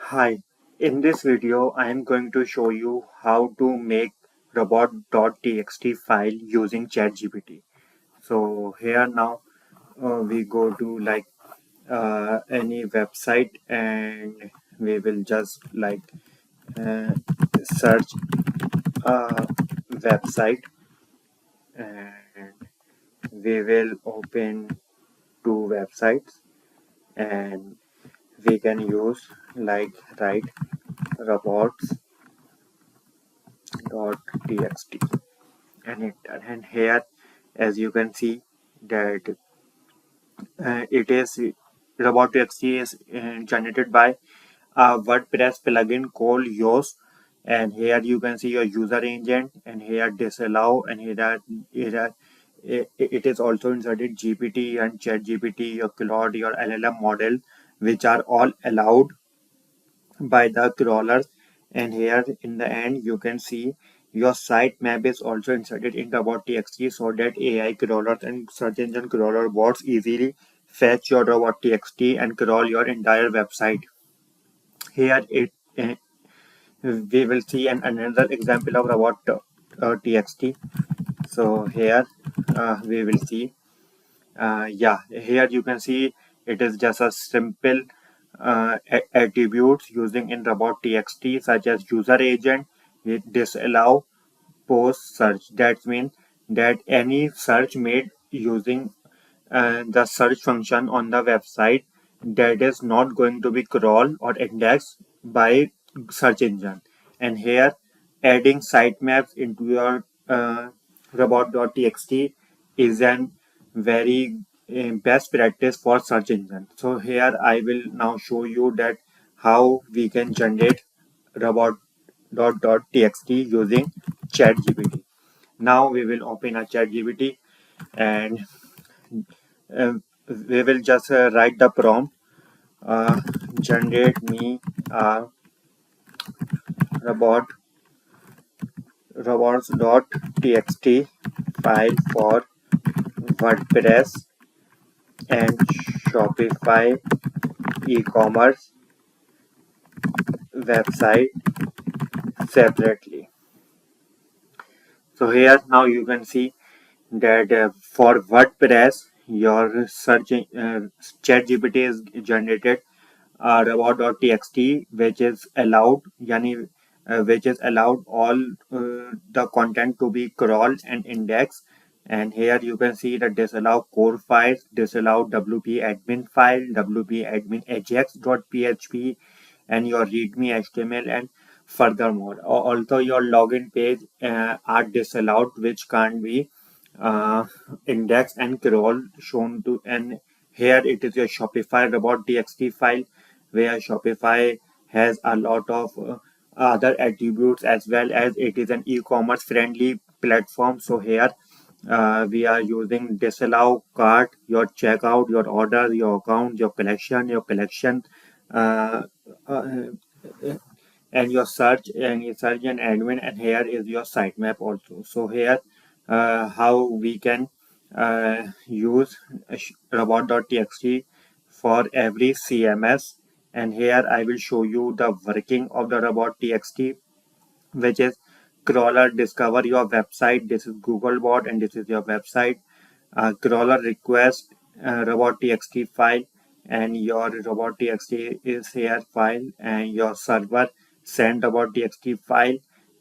Hi, in this video I am going to show you how to make robot.txt file using ChatGPT. So here now we go to any website and we will just uh, search a website and we will open two websites and we can use write robots.txt and here as you can see that it is robot.txt is generated by a WordPress plugin called yours, and here you can see your user agent and here disallow and it is also inserted GPT and ChatGPT, your Claude, your LLM model, which are all allowed by the crawlers. And here in the end you can see your site map is also inserted in robot.txt so that AI crawlers and search engine crawler bots easily fetch your robot.txt and crawl your entire website. Here we will see another example of robot.txt. So here we will see here you can see it is just a simple attributes using in robot.txt such as user agent with disallow post search. That means that any search made using the search function on the website that is not going to be crawled or indexed by search engine. And here adding sitemaps into your robot.txt is an very best practice for search engine. So here I will now show you that how we can generate robot.txt using ChatGPT. Now we will open a ChatGPT and we will just write the prompt, generate me a robot robots.txt file for WordPress and Shopify e-commerce website separately. So here now you can see that for WordPress your search ChatGPT is generated robot.txt which is allowed which is allowed all the content to be crawled and indexed. And here you can see that disallow core files, disallow wp admin file, wp admin ajax.php, and your readme html. And furthermore also your login page are disallowed which can't be indexed and crawl shown to. And here it is your Shopify robot.txt file where Shopify has a lot of other attributes as well as it is an e-commerce friendly platform. So here we are using disallow cart, your checkout, your order, your account, your collection, uh, uh, and your search and admin. And here is your sitemap also. So here how we can use robot.txt for every CMS. And here I will show you the working of the robot.txt, which is crawler discover your website. This is Googlebot and this is your website. Crawler request robot.txt file, and your robot.txt is here file, and your server send robot.txt file,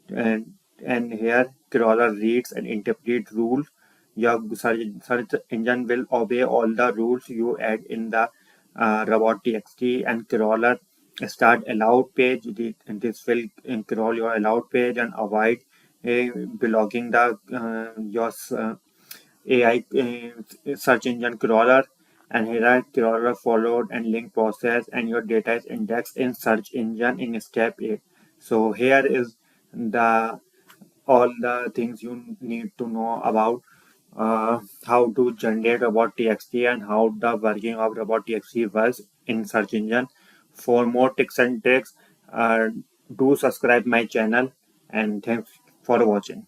and here crawler reads and interpret rules. Your search engine will obey all the rules you add in the robot.txt. And crawler start allowed page, and this will crawl your allowed page and avoid blocking the your AI search engine crawler. And here are crawler followed and link process, and your data is indexed in search engine in step 8. So here is the all the things you need to know about how to generate robot.txt and how the working of robot.txt works in search engine. For more tips and tricks, do subscribe my channel, and thanks for watching.